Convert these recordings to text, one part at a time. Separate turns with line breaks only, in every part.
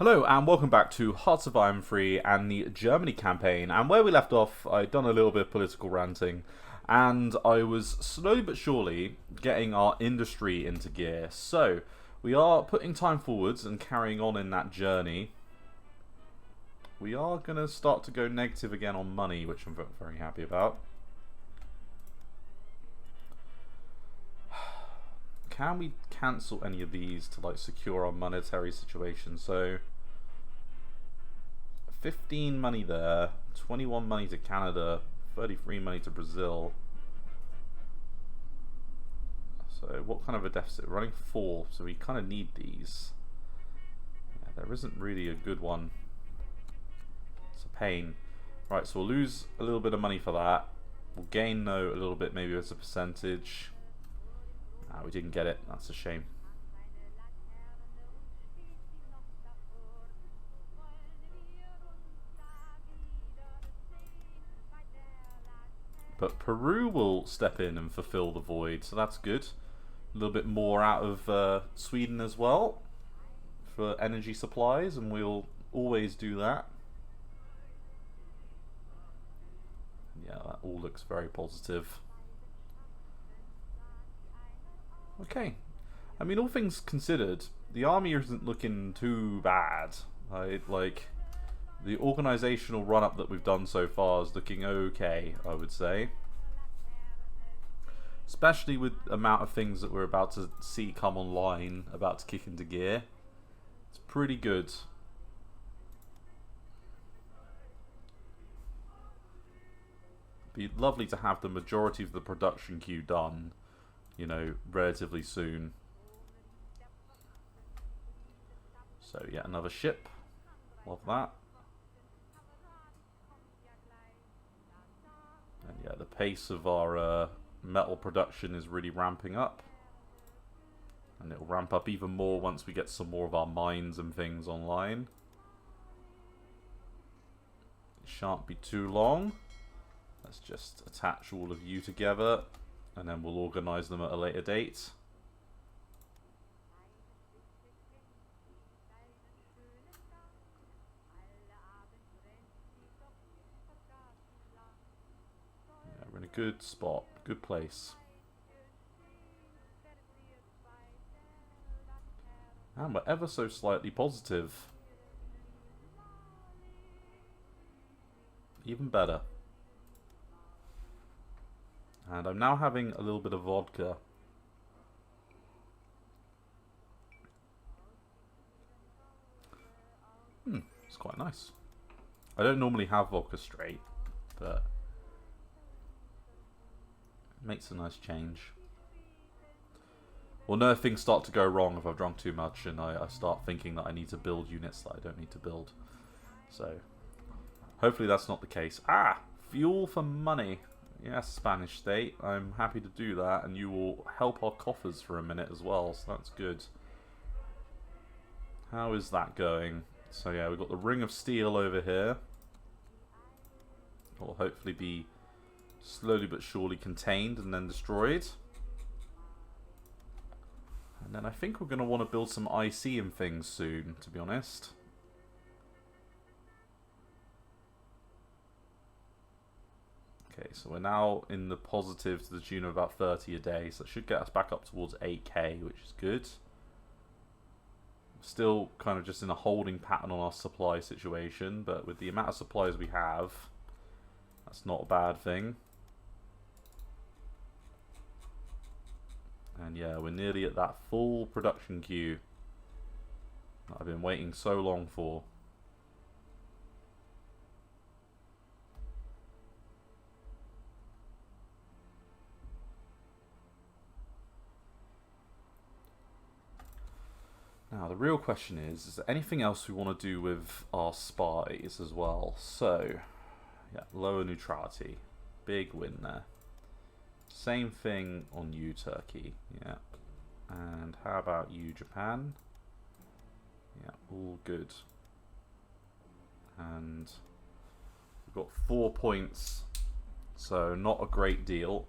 Hello and welcome back to Hearts of Iron 3 and the Germany campaign. And where we left off, I'd done a little bit of political ranting and I was slowly but surely getting our industry into gear. So we are putting time forwards and carrying on in that journey. We are going to start to go negative again on money, which I'm very happy about. Can we cancel any of these to like secure our monetary situation? So 15 money there, 21 money to Canada, 33 money to Brazil. So what kind of a deficit? We're running 4, so we kind of need these. Yeah, there isn't really a good one. It's a pain. Right, so we'll lose a little bit of money for that. We'll gain though a little bit maybe as a percentage. We didn't get it. That's a shame. But Peru will step in and fulfill the void, so that's good. A little bit more out of Sweden as well for energy supplies, and we'll always do that. Yeah, that all looks very positive. Okay, I mean, all things considered, the army isn't looking too bad. Like, the organisational run-up that we've done so far is looking okay, I would say. Especially with the amount of things that we're about to see come online, about to kick into gear. It's pretty good. Be lovely to have the majority of the production queue done, you know, relatively soon. So yeah, another ship. Love that. And yeah, the pace of our metal production is really ramping up. And it'll ramp up even more once we get some more of our mines and things online. It shan't be too long. Let's just attach all of you together, and then we'll organise them at a later date. Yeah, we're in a good spot, good place. And we're ever so slightly positive. Even better. And I'm now having a little bit of vodka. It's quite nice. I don't normally have vodka straight, but it makes a nice change. We'll know if things start to go wrong if I've drunk too much and I start thinking that I need to build units that I don't need to build. So, hopefully that's not the case. Ah! Fuel for money. Yes, Spanish state. I'm happy to do that, and you will help our coffers for a minute as well, so that's good. How is that going? So yeah, we've got the Ring of Steel over here. It will hopefully be slowly but surely contained and then destroyed. And then I think we're going to want to build some IC and things soon, to be honest. Okay, so we're now in the positive to the tune of about 30 a day, so that should get us back up towards 8k, which is good. Still kind of just in a holding pattern on our supply situation, but with the amount of supplies we have, that's not a bad thing. And yeah, we're nearly at that full production queue that I've been waiting so long for. Now, the real question is there anything else we want to do with our spies as well? So, yeah, lower neutrality. Big win there. Same thing on you, Turkey. Yeah. And how about you, Japan? Yeah, all good. And we've got 4 points, so not a great deal.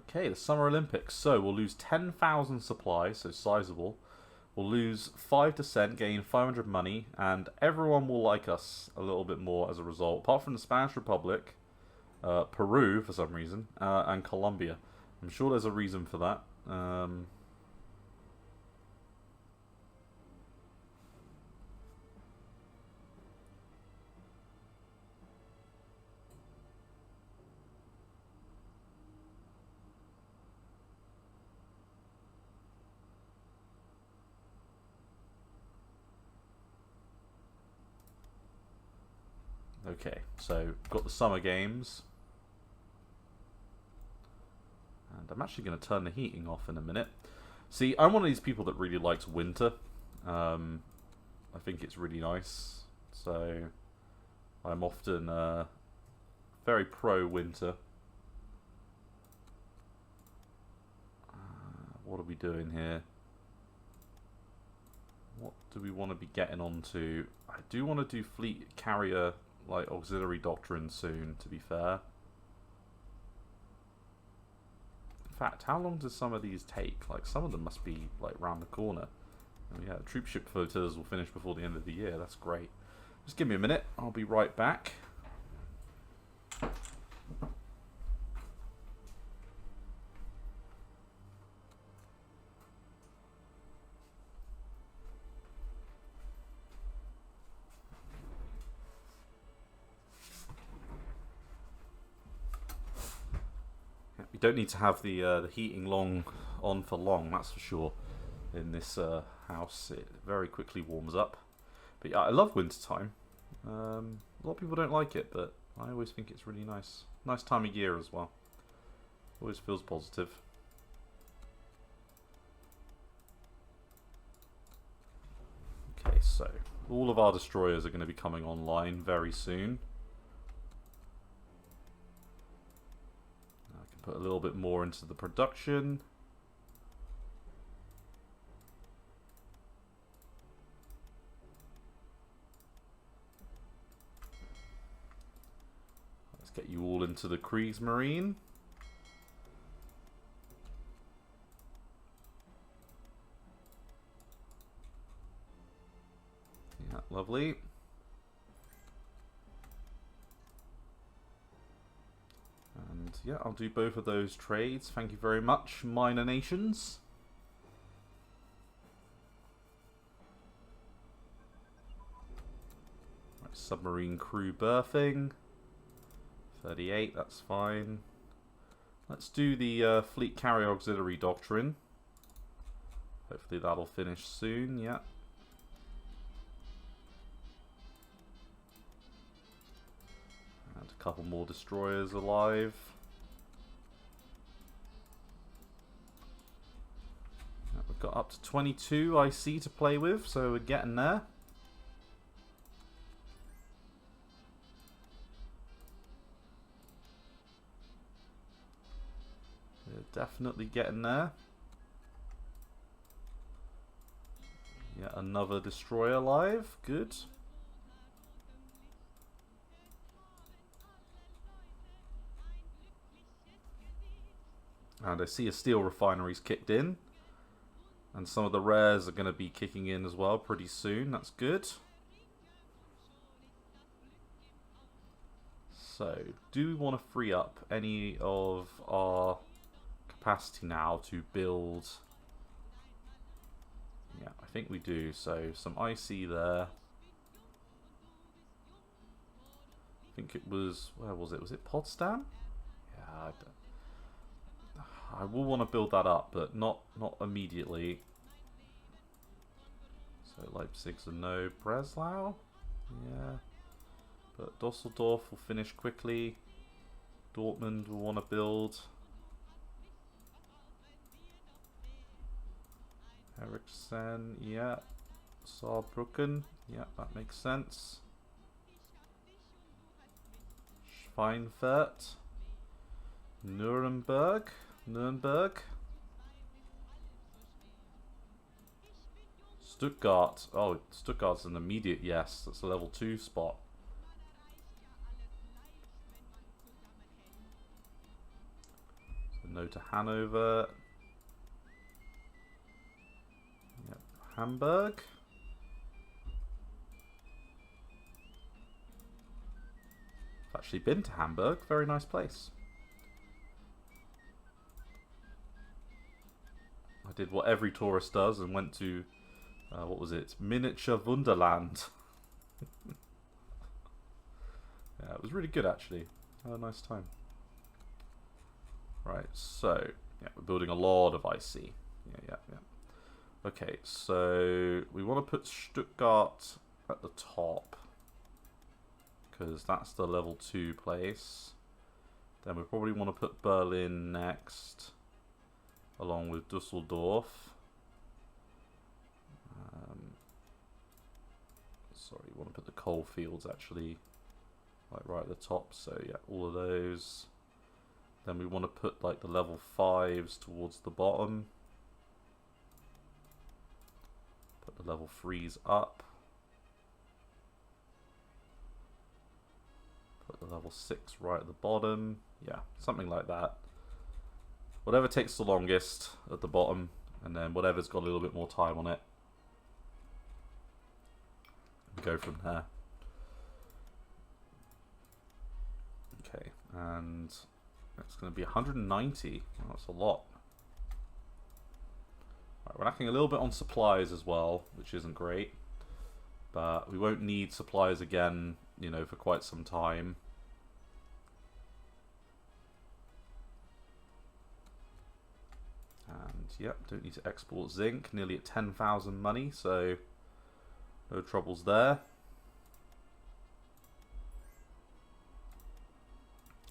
Okay, the Summer Olympics. So we'll lose 10,000 supply, so sizable. We'll lose 5%, gain 500 money, and everyone will like us a little bit more as a result, apart from the Spanish Republic, Peru for some reason, and Colombia. I'm sure there's a reason for that. Okay, so got the Summer Games. And I'm actually going to turn the heating off in a minute. See, I'm one of these people that really likes winter. I think it's really nice. So I'm often very pro-winter. What are we doing here? What do we want to be getting onto? I do want to do fleet carrier, like auxiliary doctrine soon, to be fair. In fact, how long does some of these take? Like, some of them must be like round the corner. Oh yeah, troop ship flotillas will finish before the end of the year. That's great. Just give me a minute. I'll be right back. You don't need to have the heating on for long, that's for sure. In this house, it very quickly warms up. But yeah, I love winter time. A lot of people don't like it, but I always think it's really nice. Nice time of year as well. Always feels positive. Okay, so all of our destroyers are going to be coming online very soon. Put a little bit more into the production. Let's get you all into the Kriegsmarine. Yeah, lovely. Yeah, I'll do both of those trades. Thank you very much, minor nations. Right, submarine crew berthing. 38, that's fine. Let's do the fleet carrier auxiliary doctrine. Hopefully that'll finish soon, yeah. And a couple more destroyers alive. We've got up to 22 IC to play with, so we're getting there. We're definitely getting there. Yeah, another destroyer alive. Good. And I see a steel refinery's kicked in. And some of the rares are going to be kicking in as well pretty soon. That's good. So, do we want to free up any of our capacity now to build? Yeah, I think we do. So, some IC there. I think it was... Where was it? Was it Potsdam? Yeah, I will want to build that up, but not immediately. So Leipzig's a no. Breslau? Yeah. But Dusseldorf will finish quickly. Dortmund will want to build. Ericsson, yeah. Saarbrücken, yeah, that makes sense. Schweinfurt. Nuremberg. Stuttgart. Oh, Stuttgart's an immediate yes. That's a level 2 spot. So No to Hanover. Yep. Hamburg. I've actually been to Hamburg. Very nice place. I did what every tourist does and went to, what was it? Miniature Wonderland. Yeah, it was really good actually. I had a nice time. Right, so, yeah, we're building a lot of IC. Yeah. Okay, so we want to put Stuttgart at the top, because that's the level 2 place. Then we probably want to put Berlin next, along with Dusseldorf. Sorry, we want to put the coal fields actually like right at the top. So yeah, all of those. Then we want to put like the level 5s towards the bottom. Put the level 3s up. Put the level 6 right at the bottom. Yeah, something like that. Whatever takes the longest at the bottom, and then whatever's got a little bit more time on it. Go from there. Okay, and it's going to be 190. Oh, that's a lot. Right, we're lacking a little bit on supplies as well, which isn't great. But we won't need supplies again, you know, for quite some time. And yep, don't need to export zinc. Nearly at 10,000 money, so no troubles there.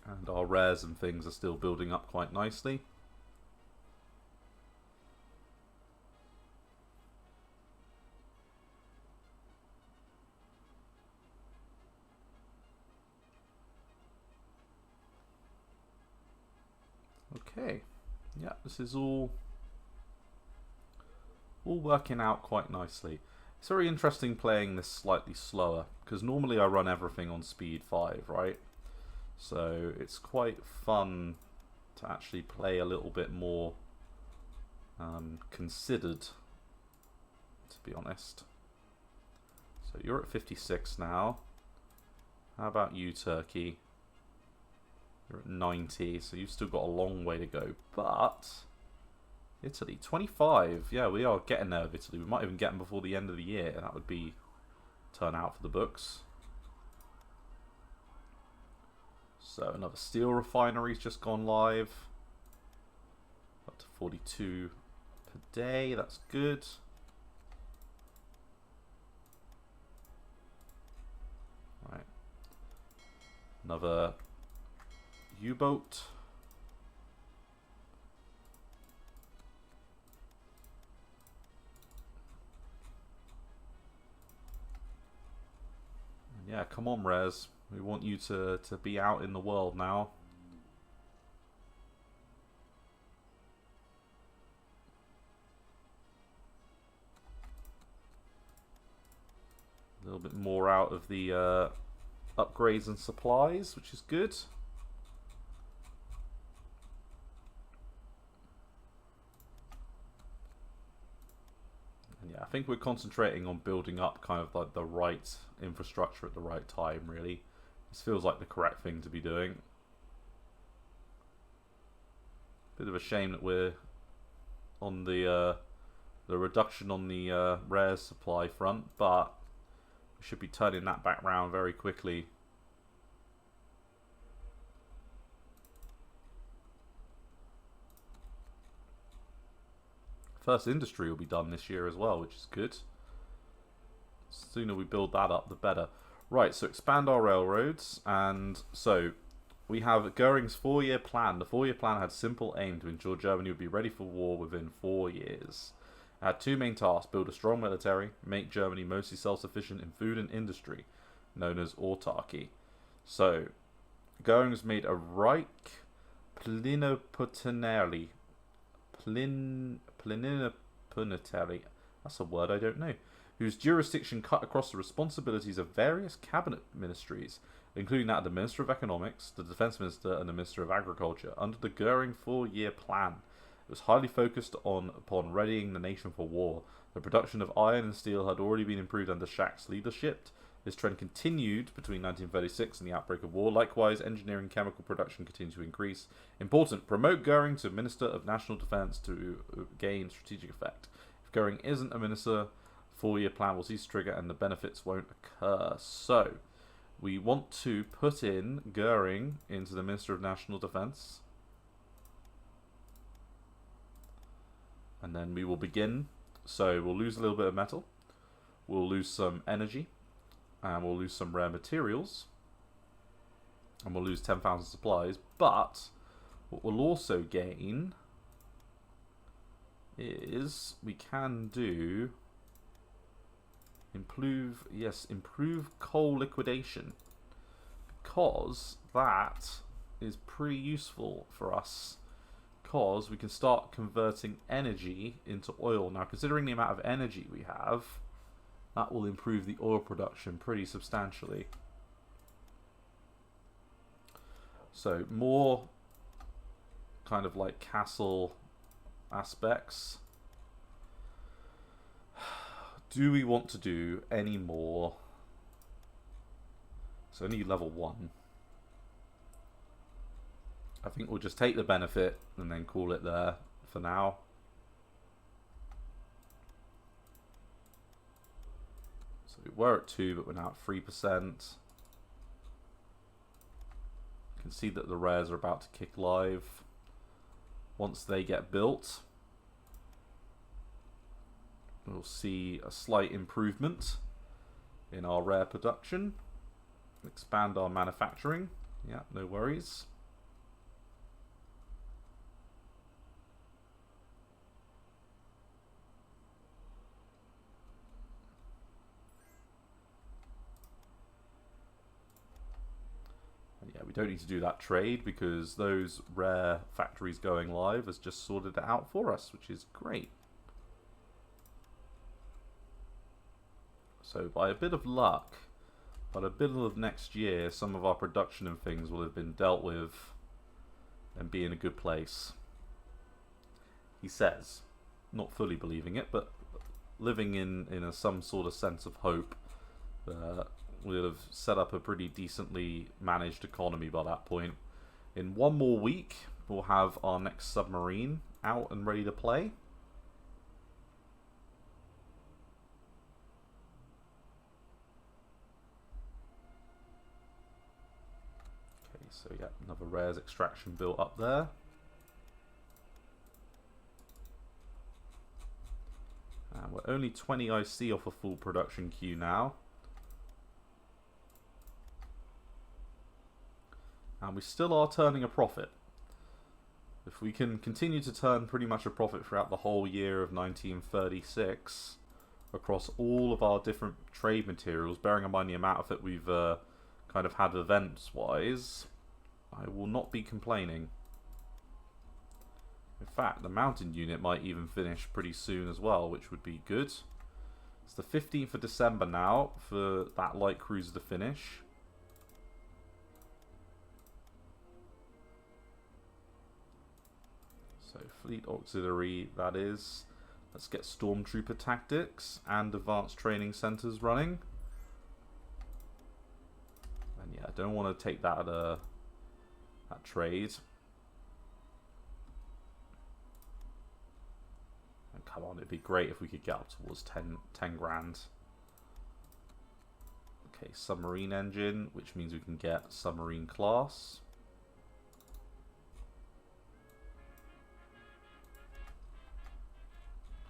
And our rares and things are still building up quite nicely. Okay, yeah, this is all working out quite nicely. It's very interesting playing this slightly slower, because normally I run everything on speed 5, right? So it's quite fun to actually play a little bit more considered, to be honest. So you're at 56 now. How about you, Turkey? You're at 90, so you've still got a long way to go. But Italy, 25. Yeah, we are getting there with Italy. We might even get them before the end of the year. That would be turn out for the books. So another steel refinery's just gone live. Up to 42 per day. That's good. Right. Another U-boat. Yeah, come on, Rez. We want you to be out in the world now. A little bit more out of the upgrades and supplies, which is good. And yeah, I think we're concentrating on building up kind of like the right infrastructure at the right time, really. This feels like the correct thing to be doing. Bit of a shame that we're on the reduction on the rare supply front, but we should be turning that back round very quickly. First industry will be done this year as well, which is good. The sooner we build that up, the better. Right, so expand our railroads, and so we have Goering's 4-year plan. The 4-year plan had simple aim to ensure Germany would be ready for war within 4 years. It had 2 main tasks: build a strong military, make Germany mostly self-sufficient in food and industry, known as autarky. So, Goering's made a Reich plenipotentiary. Plenipotentiary. That's a word I don't know. whose jurisdiction cut across the responsibilities of various cabinet ministries, including that of the Minister of Economics, the Defence Minister, and the Minister of Agriculture, under the Goering 4-year plan. It was highly focused upon readying the nation for war. The production of iron and steel had already been improved under Schacht's leadership. This trend continued between 1936 and the outbreak of war. Likewise, engineering chemical production continued to increase. Important, promote Goering to Minister of National Defence to gain strategic effect. If Goering isn't a minister, 4-year plan will cease to trigger and the benefits won't occur. So, we want to put in Goering into the Minister of National Defence. And then we will begin. So we'll lose a little bit of metal. We'll lose some energy. And we'll lose some rare materials. And we'll lose 10,000 supplies. But what we'll also gain is we can do improve coal liquidation. Because that is pretty useful for us. Because we can start converting energy into oil. Now, considering the amount of energy we have, that will improve the oil production pretty substantially. So, more kind of like castle aspects. Do we want to do any more? It's only level 1. I think we'll just take the benefit and then call it there for now. So we were at 2, but we're now at 3%. You can see that the rares are about to kick live. Once they get built, we'll see a slight improvement in our rare production. Expand our manufacturing. Yeah, no worries. Yeah, we don't need to do that trade because those rare factories going live has just sorted it out for us, which is great. So by a bit of luck, by the middle of next year, some of our production and things will have been dealt with and be in a good place. He says, not fully believing it, but living in some sort of sense of hope that we'll have set up a pretty decently managed economy by that point. In 1 more week, we'll have our next submarine out and ready to play. Okay, so yeah, another rares extraction built up there. And we're only 20 IC off a full production queue now. And we still are turning a profit. If we can continue to turn pretty much a profit throughout the whole year of 1936 across all of our different trade materials, bearing in mind the amount of it we've kind of had events-wise, I will not be complaining. In fact, the mountain unit might even finish pretty soon as well, which would be good. It's the 15th of December now for that light cruiser to finish. So fleet auxiliary, that is. Let's get stormtrooper tactics and advanced training centers running. And yeah, I don't want to take that that trade. And come on, it'd be great if we could get up towards 10 grand. Okay, submarine engine, which means we can get submarine class.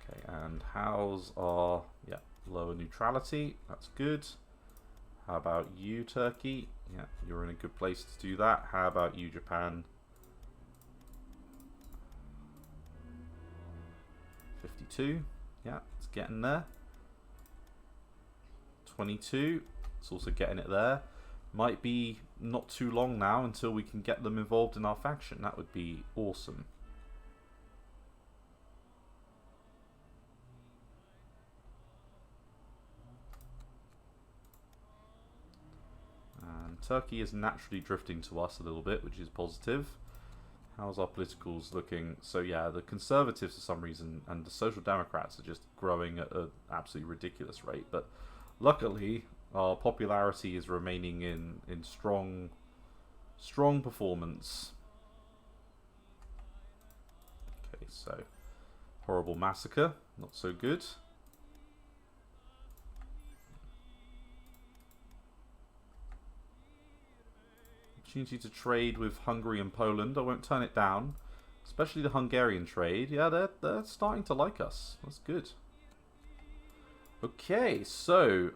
Okay, and how's our, yeah, lower neutrality? That's good. How about you, Turkey? Yeah, you're in a good place to do that. How about you, Japan? 52. Yeah, it's getting there. 22. It's also getting it there. Might be not too long now until we can get them involved in our faction. That would be awesome. Turkey is naturally drifting to us a little bit, which is positive. How's our politicals looking? So yeah, the Conservatives for some reason and the Social Democrats are just growing at an absolutely ridiculous rate. But luckily, our popularity is remaining in strong performance. Okay, so horrible massacre, not so good. Opportunity to trade with Hungary and Poland. I won't turn it down, especially the Hungarian trade. Yeah, they're starting to like us. That's good. Okay, so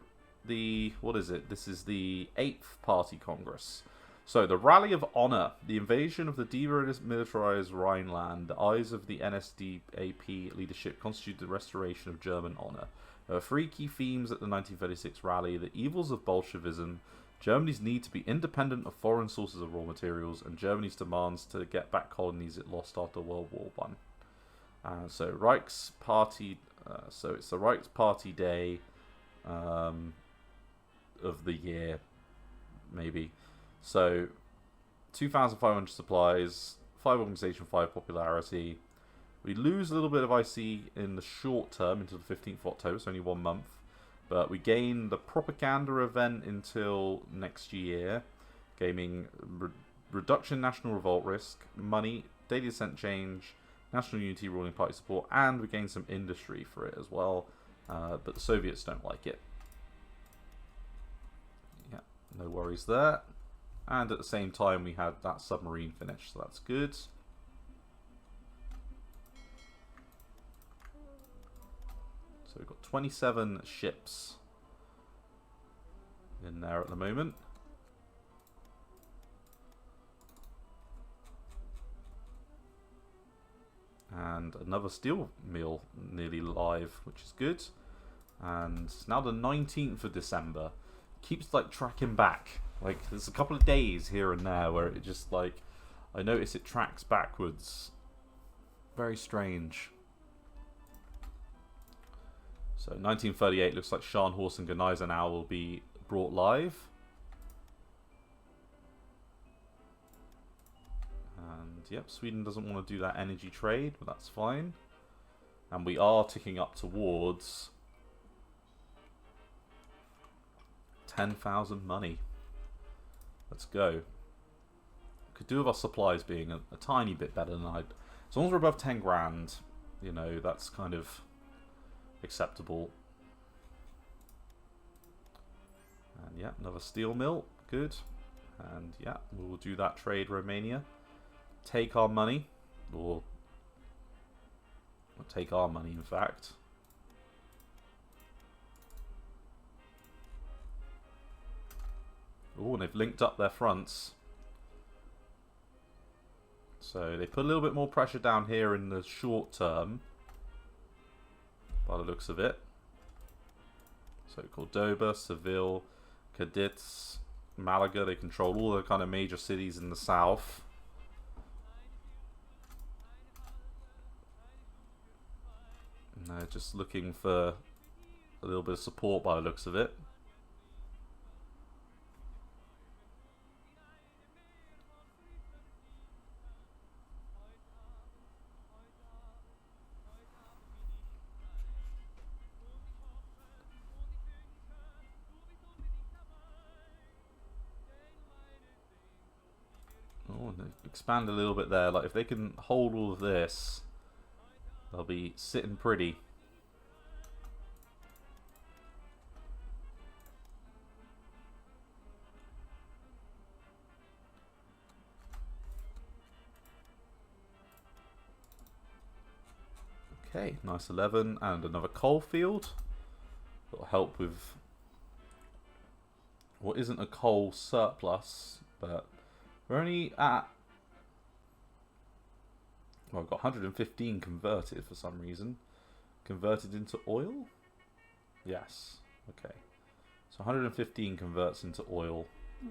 what is it? This is the 8th Party Congress. So the Rally of Honor, the invasion of the demilitarized Rhineland, the eyes of the NSDAP leadership constitute the restoration of German honor. There are 3 key themes at the 1936 rally: the evils of Bolshevism, Germany's need to be independent of foreign sources of raw materials, and Germany's demands to get back colonies it lost after World War I. So Reichs Party, so it's the Reichs Party Day of the year, maybe. So 2,500 supplies, 5 organization, 5 popularity. We lose a little bit of IC in the short term into the 15th of October, it's only 1 month. But we gain the propaganda event until next year, gaining reduction national revolt risk, money, daily dissent change, national unity, ruling party support, and we gain some industry for it as well. But the Soviets don't like it. Yeah, no worries there. And at the same time, we had that submarine finished, so that's good. So we've got 27 ships in there at the moment. And another steel mill nearly live, which is good. And it's now the 19th of December. Keeps like tracking back. Like there's a couple of days here and there where it just like, I notice it tracks backwards. Very strange. So 1938 looks like Scharnhorst and Gneisenau will be brought live. And yep, Sweden doesn't want to do that energy trade, but that's fine. And we are ticking up towards 10,000 money. Let's go. Could do with our supplies being a tiny bit better than I'd. As long as we're above 10 grand, you know, that's kind of acceptable. And yeah, another steel mill, good. And yeah, we'll do that trade, Romania. Take our money, or take our money, in fact. Oh, and they've linked up their fronts. So they put a little bit more pressure down here in the short term, by the looks of it. So Cordoba, Seville, Cadiz, Malaga, they control all the kind of major cities in the south. And they're just looking for a little bit of support by the looks of it. Oh, and expand a little bit there. Like if they can hold all of this, they'll be sitting pretty. Okay, nice 11 and another coal field. That'll help with what isn't a coal surplus, but we're only at, well, I've got 115 converted for some reason. Converted into oil? Yes. Okay. So 115 converts into oil.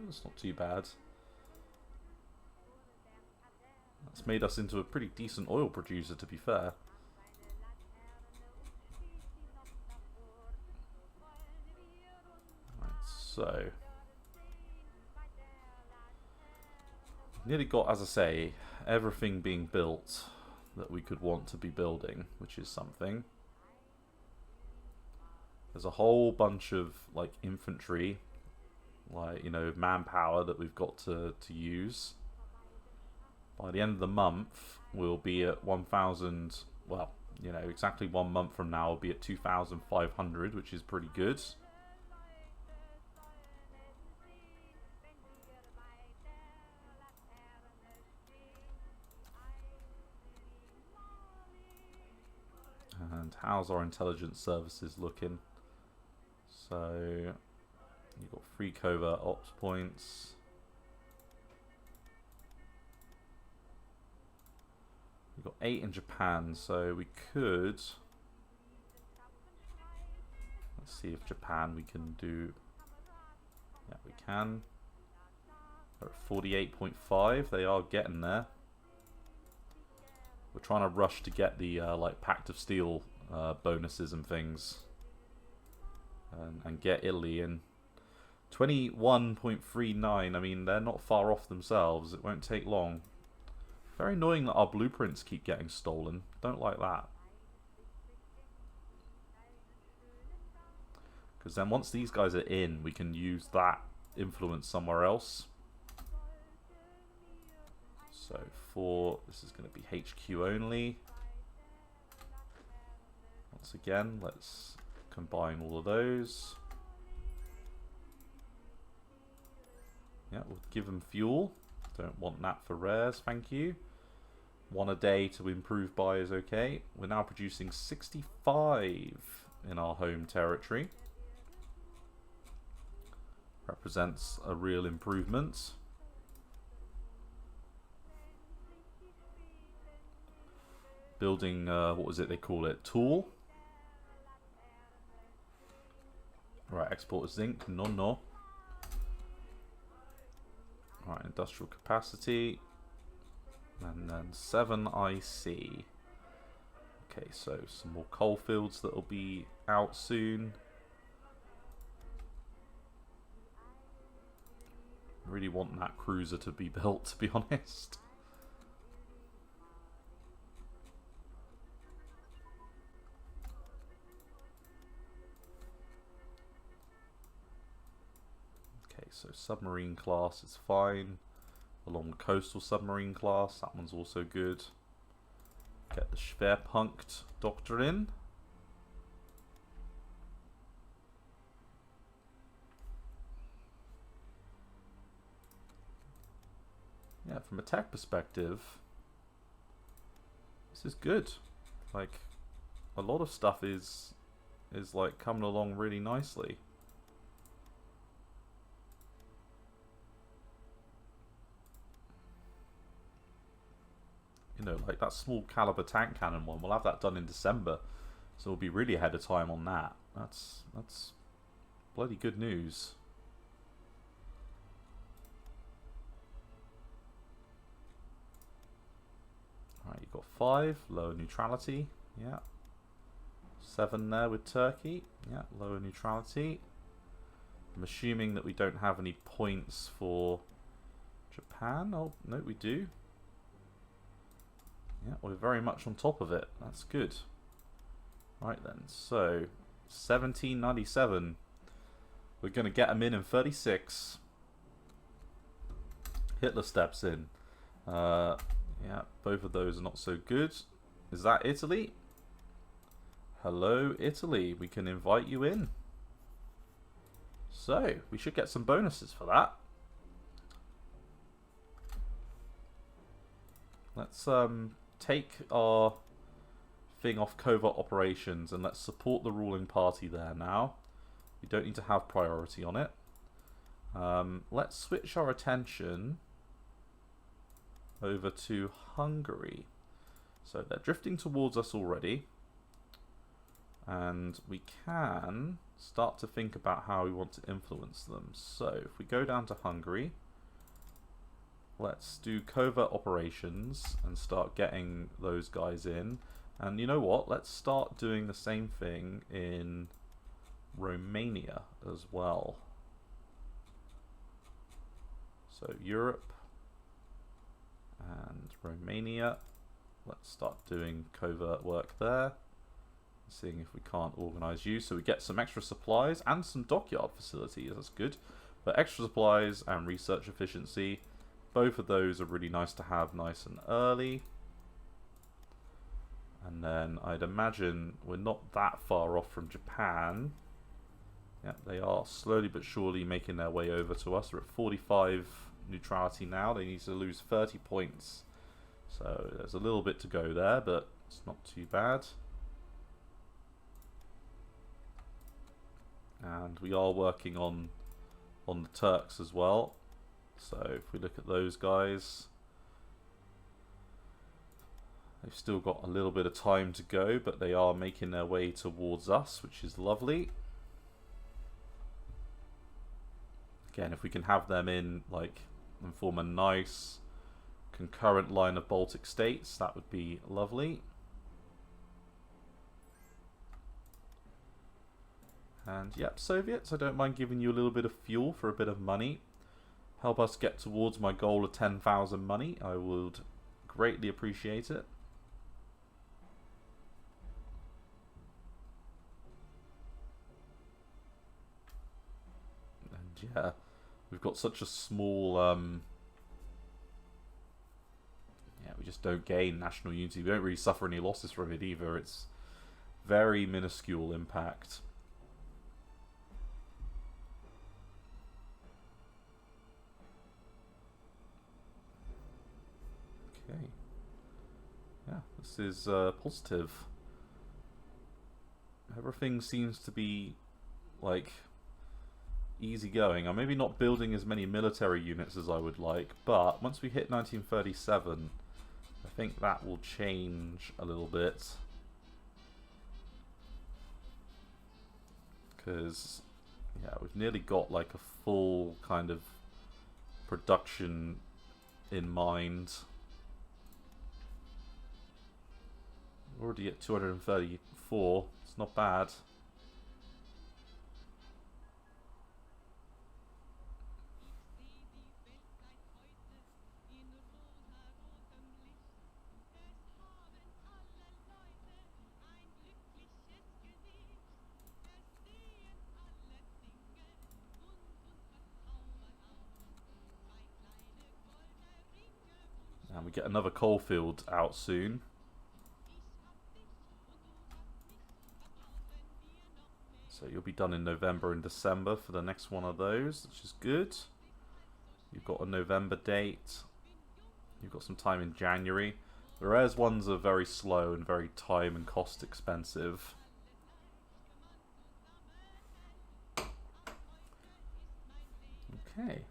That's not too bad. That's made us into a pretty decent oil producer, to be fair. Right, so nearly got, as I say, everything being built that we could want to be building, which is something. There's a whole bunch of like infantry, like, you know, manpower that we've got to use. By the end of the month, we'll be at 1,000. Well, you know, exactly 1 month from now, we'll be at 2,500, which is pretty good. And how's our intelligence services looking? So you've got 3 covert ops points. We've got 8 in Japan, so we could... Let's see if Japan we can do... Yeah, we can. They're at 48.5, they are getting there. We're trying to rush to get the like Pact of Steel bonuses and things. And get Italy in. 21.39, I mean, they're not far off themselves, it won't take long. Very annoying that our blueprints keep getting stolen. Don't like that. Because then once these guys are in, we can use that influence somewhere else. So this is going to be HQ only. Once again, let's combine all of those. Yeah, we'll give them fuel. Don't want that for rares, thank you. 1 a day to improve by is okay. We're now producing 65 in our home territory. Represents a real improvement. Building, what was it they call it? Tool. Right, export zinc. No. Right, industrial capacity. And then 7 IC. Okay, so some more coal fields that will be out soon. Really want that cruiser to be built, to be honest. Okay, so submarine class is fine. Along the coastal submarine class, that one's also good. Get the Schwerpunkt Doctrine. Yeah, from a tech perspective, this is good. Like, a lot of stuff is like coming along really nicely. You know, like that small caliber tank cannon one, we'll have that done in December, so we'll be really ahead of time on that. That's bloody good news. Alright, you've got 5, lower neutrality, yeah. 7 there with Turkey, yeah, lower neutrality. I'm assuming that we don't have any points for Japan. Oh, no, we do. Yeah, we're very much on top of it. That's good. Right then, so 1797. We're going to get them in 36. Hitler steps in. Yeah, both of those are not so good. Is that Italy? Hello, Italy. We can invite you in. So, we should get some bonuses for that. Let's take our thing off covert operations and let's support the ruling party there now. We don't need to have priority on it. Let's switch our attention over to Hungary. So they're drifting towards us already. And we can start to think about how we want to influence them. So if we go down to Hungary, let's do covert operations and start getting those guys in. And you know what? Let's start doing the same thing in Romania as well. So Europe. And Romania. Let's start doing covert work there. Seeing if we can't organise you. So we get some extra supplies and some dockyard facilities. That's good. But extra supplies and research efficiency. Both of those are really nice to have nice and early. And then I'd imagine we're not that far off from Japan. Yeah, they are slowly but surely making their way over to us. We're at 45 neutrality now. They need to lose 30 points. So there's a little bit to go there, but it's not too bad. And we are working on the Turks as well. So if we look at those guys, they've still got a little bit of time to go, but they are making their way towards us, which is lovely. Again, if we can have them in, like, and form a nice concurrent line of Baltic states, that would be lovely. And yep, Soviets, I don't mind giving you a little bit of fuel for a bit of money. Help us get towards my goal of 10,000 money. I would greatly appreciate it. And yeah, we've got such a small... yeah, we just don't gain national unity. We don't really suffer any losses from it either. It's very minuscule impact. Okay. Yeah, this is positive. Everything seems to be, like, easy going. I'm maybe not building as many military units as I would like, but once we hit 1937, I think that will change a little bit. Because, yeah, we've nearly got, like, a full kind of production in mind. Already at 234. It's not bad. And we get another coal field out soon. So you'll be done in November and December for the next one of those, which is good. You've got a November date. You've got some time in January. The rares ones are very slow and very time and cost expensive. Okay.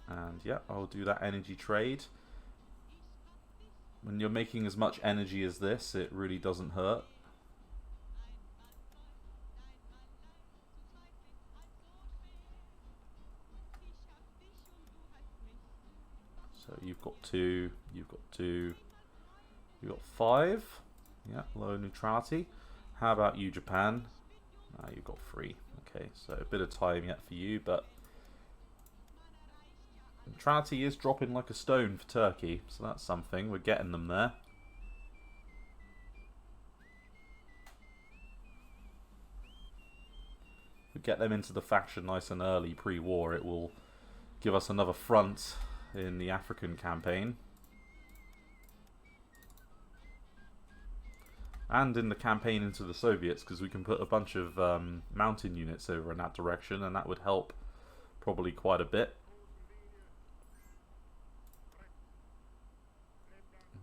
And yeah, I'll do that energy trade. When you're making as much energy as this, it really doesn't hurt. So you've got 2, you've got 2, you've got 5. Yeah, low neutrality. How about you, Japan? You've got 3. Okay, so a bit of time yet for you, but neutrality is dropping like a stone for Turkey, so that's something. We're getting them there. If we get them into the faction nice and early pre-war, it will give us another front in the African campaign. And in the campaign into the Soviets, because we can put a bunch of mountain units over in that direction, and that would help probably quite a bit.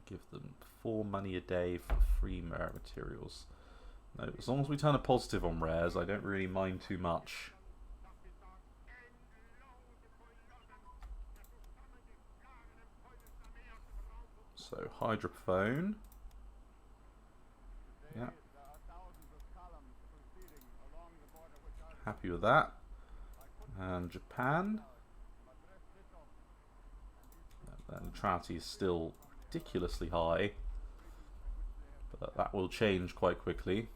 Give them 4 money a day for free rare materials. No, as long as we turn a positive on rares, I don't really mind too much. So, hydrophone. Yeah. Happy with that. And Japan. That neutrality is still ridiculously high, but that will change quite quickly.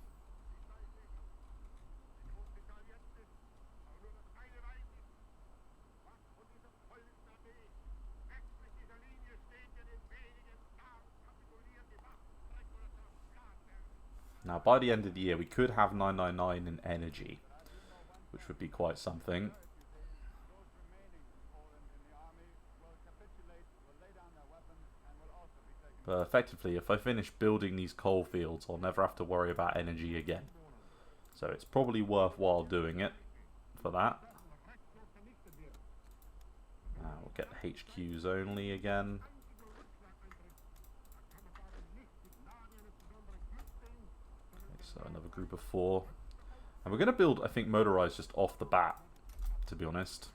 Now, by the end of the year, we could have 999 in energy, which would be quite something. But effectively, if I finish building these coal fields, I'll never have to worry about energy again. So it's probably worthwhile doing it for that. We'll get the HQs only again. Okay, so another group of 4. And we're going to build, I think, motorized just off the bat, to be honest.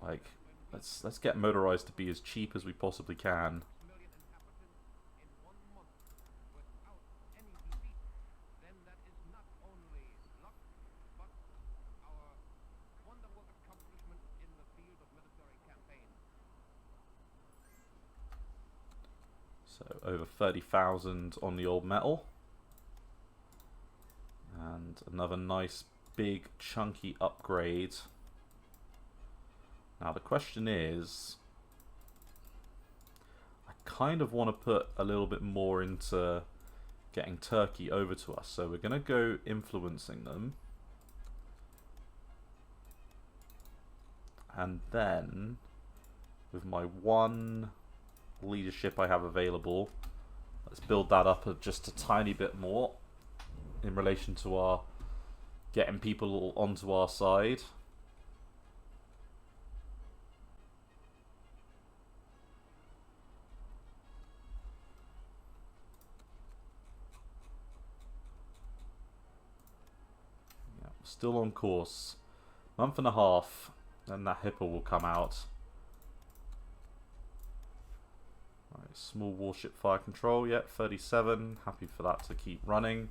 Like, let's get motorized to be as cheap as we possibly can. So over 30,000 on the old metal. And another nice big chunky upgrade. Now the question is, I kind of want to put a little bit more into getting Turkey over to us. So we're going to go influencing them. And then, with my one leadership I have available, let's build that up just a tiny bit more in relation to our getting people onto our side. Yeah, still on course. Month and a half, then that Hippo will come out. Right, small warship fire control, yeah, 37. Happy for that to keep running.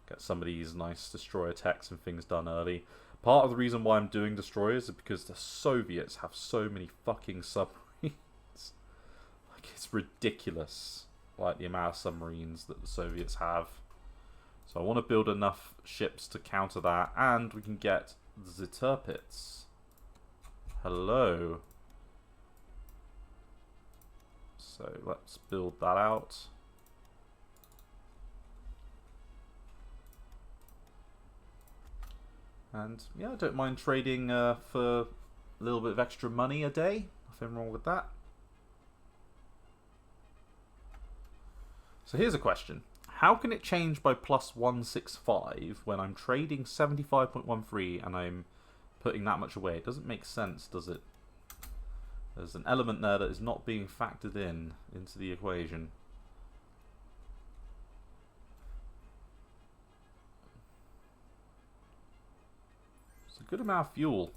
Get some of these nice destroyer techs and things done early. Part of the reason why I'm doing destroyers is because the Soviets have so many fucking submarines. Like, it's ridiculous, like, the amount of submarines that the Soviets have. So I want to build enough ships to counter that, and we can get the Tirpitz. Hello. So let's build that out. And yeah, I don't mind trading for a little bit of extra money a day. Nothing wrong with that. So here's a question. How can it change by plus 165 when I'm trading 75.13 and I'm putting that much away? It doesn't make sense, does it? There's an element there that is not being factored into the equation. It's a good amount of fuel.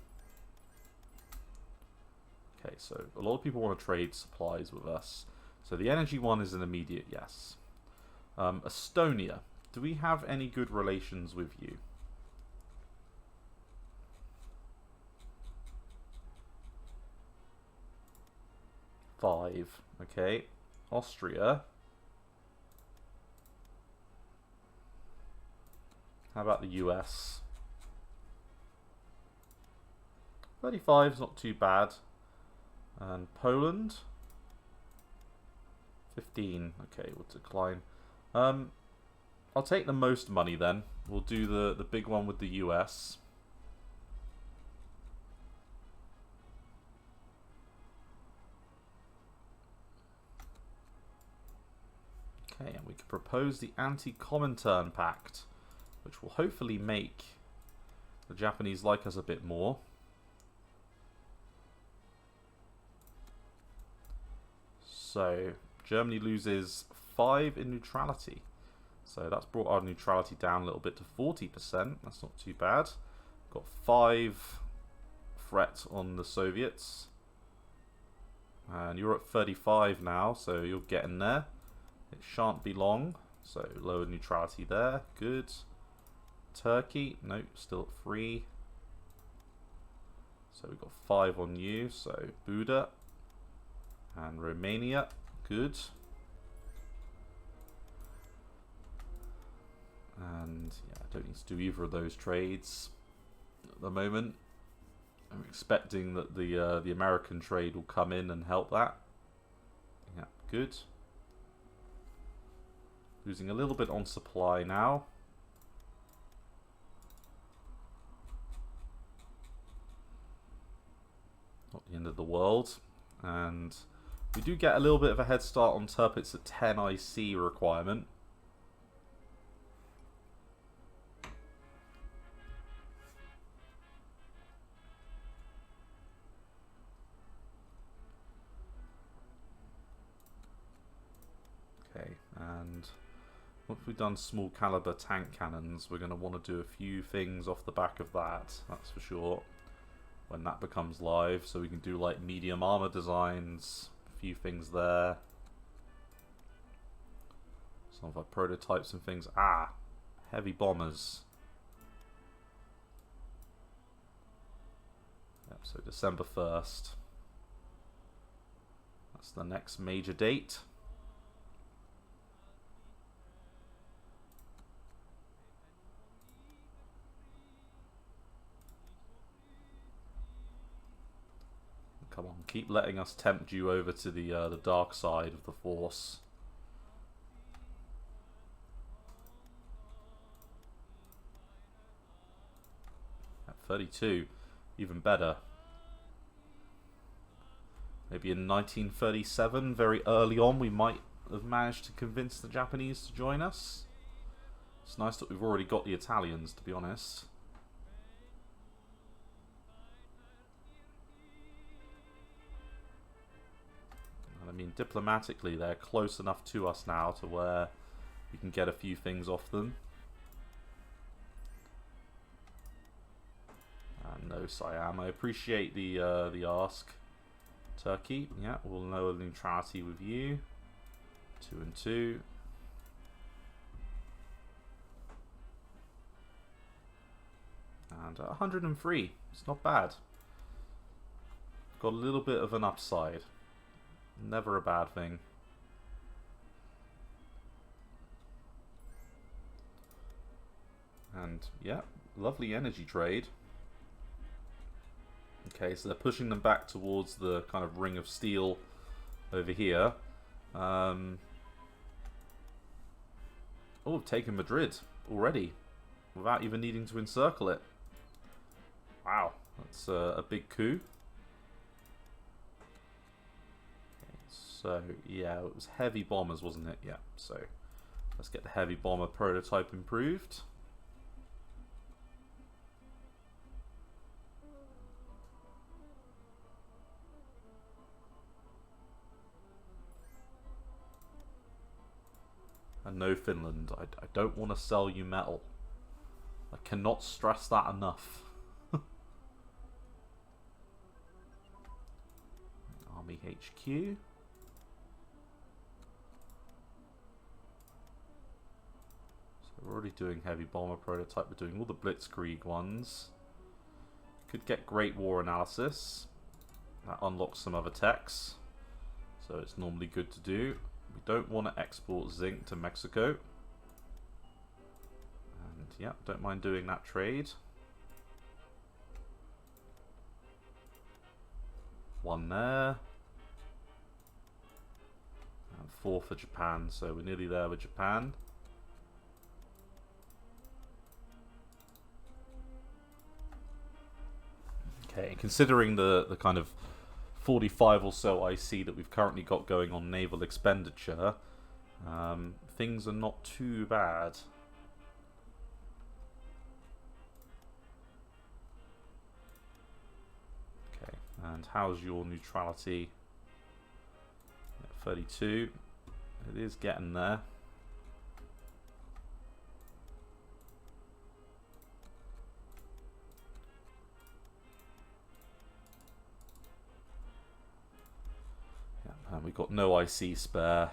Okay, so a lot of people want to trade supplies with us. So the energy one is an immediate yes. Estonia, do we have any good relations with you? Five. Okay. Austria. How about the US? 35 is not too bad. And Poland? 15. Okay, we'll decline. I'll take the most money then. We'll do the big one with the US. Okay, and we can propose the Anti-Comintern Pact, which will hopefully make the Japanese like us a bit more. So, Germany loses 5 in neutrality. So that's brought our neutrality down a little bit to 40%. That's not too bad. Got 5 threat on the Soviets. And you're at 35 now, so you're getting there. It shan't be long. So lower neutrality there. Good. Turkey, nope, still at 3. So we've got 5 on you. So Buda. And Romania, good. And yeah, I don't need to do either of those trades at the moment. I'm expecting that the American trade will come in and help that. Yeah, good. Losing a little bit on supply now. Not the end of the world. And we do get a little bit of a head start on Tirpitz at 10 IC requirement. Okay, and once we've done small caliber tank cannons, we're going to want to do a few things off the back of that, that's for sure, when that becomes live. So we can do like medium armor designs, a few things there. Some of our prototypes and things. Ah, heavy bombers. Yep, so December 1st. That's the next major date. Come on, keep letting us tempt you over to the dark side of the Force. At 32, even better. Maybe in 1937, very early on, we might have managed to convince the Japanese to join us. It's nice that we've already got the Italians, to be honest. I mean, diplomatically, they're close enough to us now to where we can get a few things off them. No, Siam. I appreciate the ask. Turkey, yeah, we'll know neutrality with you. 2 and 2. And 103. It's not bad. Got a little bit of an upside. Never a bad thing. And yeah, lovely energy trade. Okay, so they're pushing them back towards the kind of ring of steel over here. Oh, we've taken Madrid already without even needing to encircle it. Wow, that's a big coup. So, yeah, it was heavy bombers, wasn't it? Yeah, so let's get the heavy bomber prototype improved. And no, Finland, I don't want to sell you metal. I cannot stress that enough. Army HQ. We're already doing heavy bomber prototype. We're doing all the blitzkrieg ones. Could get Great War analysis. That unlocks some other techs, so it's normally good to do. We don't want to export zinc to Mexico. And yeah, don't mind doing that trade. 1 there. And 4 for Japan, so we're nearly there with Japan. Okay, considering the kind of 45 or so IC that we've currently got going on naval expenditure, things are not too bad. Okay, and how's your neutrality? 32. It is getting there. And we've got no IC spare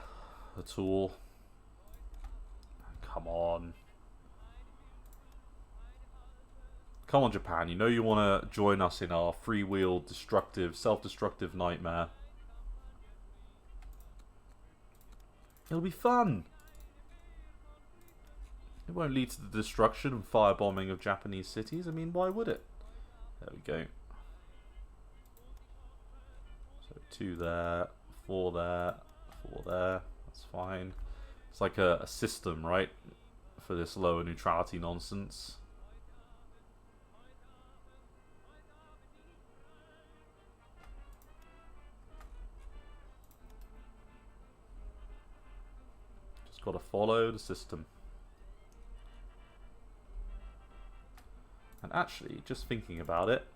at all. Come on. Come on, Japan. You know you want to join us in our freewheel, destructive, self-destructive nightmare. It'll be fun. It won't lead to the destruction and firebombing of Japanese cities. I mean, why would it? There we go. So 2 there. 4 there, 4 there, that's fine. It's like a system, right? For this lower neutrality nonsense. Just got to follow the system. And actually, just thinking about it,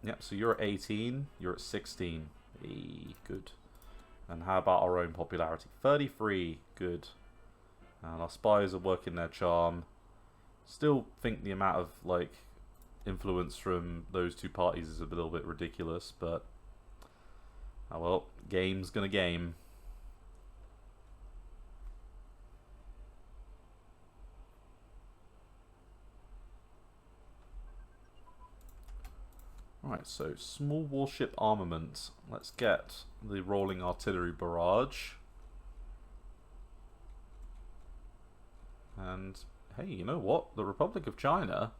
yep, so you're at 18, you're at 16. Hey, good. And how about our own popularity? 33, good. And our spies are working their charm. Still think the amount of, like, influence from those two parties is a little bit ridiculous, but oh well, game's gonna game. Right, so small warship armament. Let's get the rolling artillery barrage. And hey, you know what? The Republic of China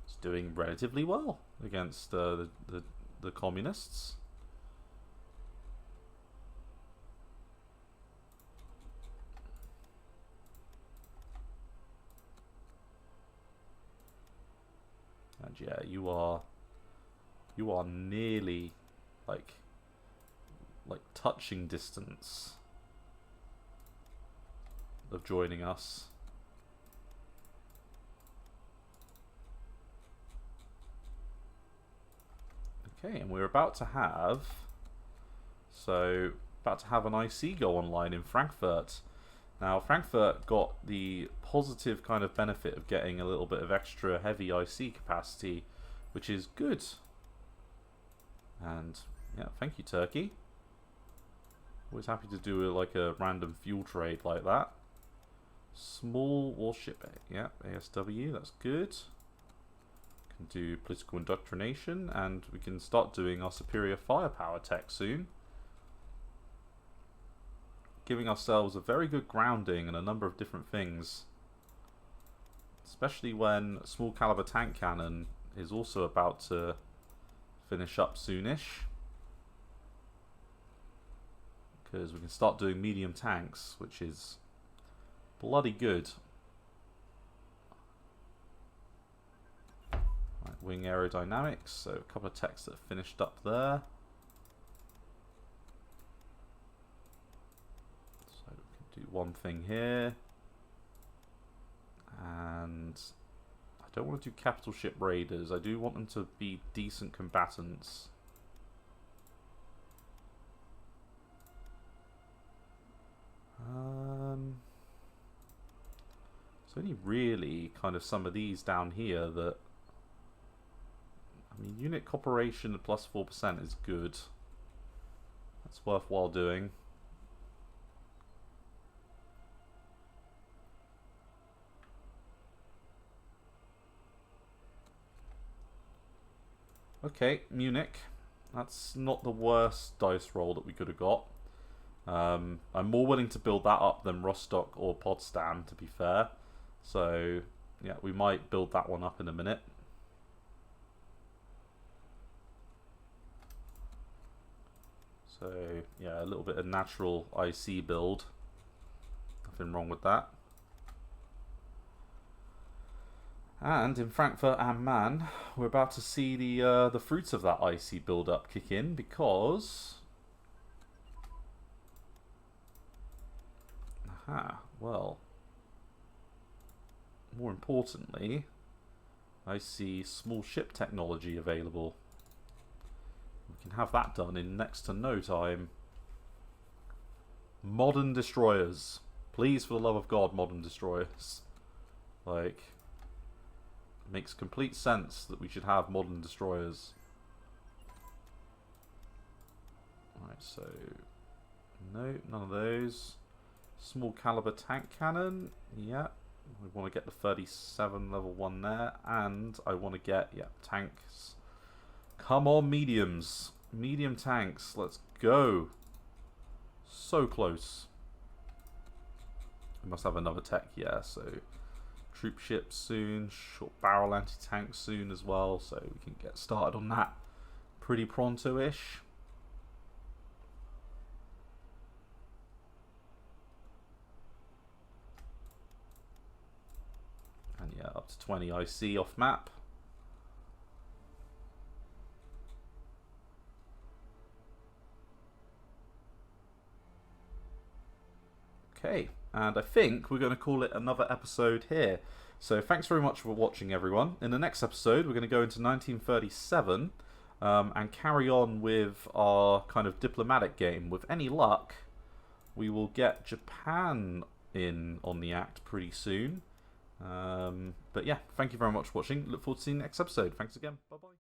is doing relatively well against the communists. And yeah, you are nearly like touching distance of joining us. Okay, and we're about to have an IC go online in Frankfurt. Now, Frankfurt got the positive kind of benefit of getting a little bit of extra heavy IC capacity, which is good. And yeah, thank you, Turkey. Always happy to do like a random fuel trade like that. Small warship, yeah, ASW, that's good. Can do political indoctrination, and we can start doing our superior firepower tech soon. Giving ourselves a very good grounding in a number of different things. Especially when small caliber tank cannon is also about to finish up soonish. Because we can start doing medium tanks, which is bloody good. Right, wing aerodynamics, so a couple of techs that are finished up there. So we can do one thing here. And I don't want to do capital ship raiders. I do want them to be decent combatants. It's only really kind of some of these down here that, I mean, unit cooperation at plus 4% is good. That's worthwhile doing. Okay, Munich. That's not the worst dice roll that we could have got. I'm more willing to build that up than Rostock or Potsdam, to be fair. So, yeah, we might build that one up in a minute. So, yeah, a little bit of natural IC build. Nothing wrong with that. And in Frankfurt am Main, we're about to see the fruits of that IC build-up kick in, because... Aha, well... More importantly, I see small ship technology available. We can have that done in next to no time. Modern destroyers. Please, for the love of God, modern destroyers. Like, it makes complete sense that we should have modern destroyers. Alright, so... No, none of those. Small caliber tank cannon. Yeah. We want to get the 37 level 1 there, and I want to get, yeah, tanks. Come on, mediums. Medium tanks, let's go. So close. We must have another tech, yeah, so troop ships soon, short barrel anti-tank soon as well, so we can get started on that pretty pronto-ish. Yeah, up to 20 IC off map. Okay, and I think we're going to call it another episode here. So thanks very much for watching, everyone. In the next episode, we're going to go into 1937 and carry on with our kind of diplomatic game. With any luck, we will get Japan in on the act pretty soon. But yeah, thank you very much for watching. Look forward to seeing you next episode. Thanks again. Bye-bye.